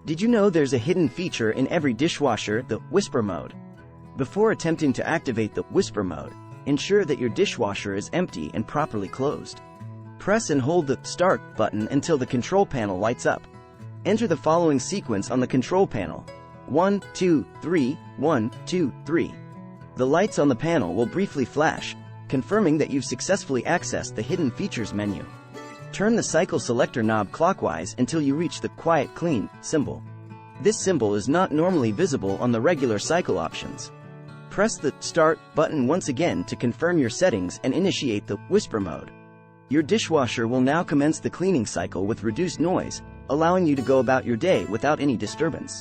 Did you know there's a hidden feature in every dishwasher, the whisper mode? Before attempting to activate the whisper mode, ensure that your dishwasher is empty and properly closed. Press and hold the Start button until the control panel lights up. Enter the following sequence on the control panel: 1, 2, 3, 1, 2, 3. The lights on the panel will briefly flash, confirming that you've successfully accessed the Hidden Features menu. Turn the cycle selector knob clockwise until you reach the Quiet Clean symbol. This symbol is not normally visible on the regular cycle options. Press the Start button once again to confirm your settings and initiate the whisper mode. Your dishwasher will now commence the cleaning cycle with reduced noise, allowing you to go about your day without any disturbance.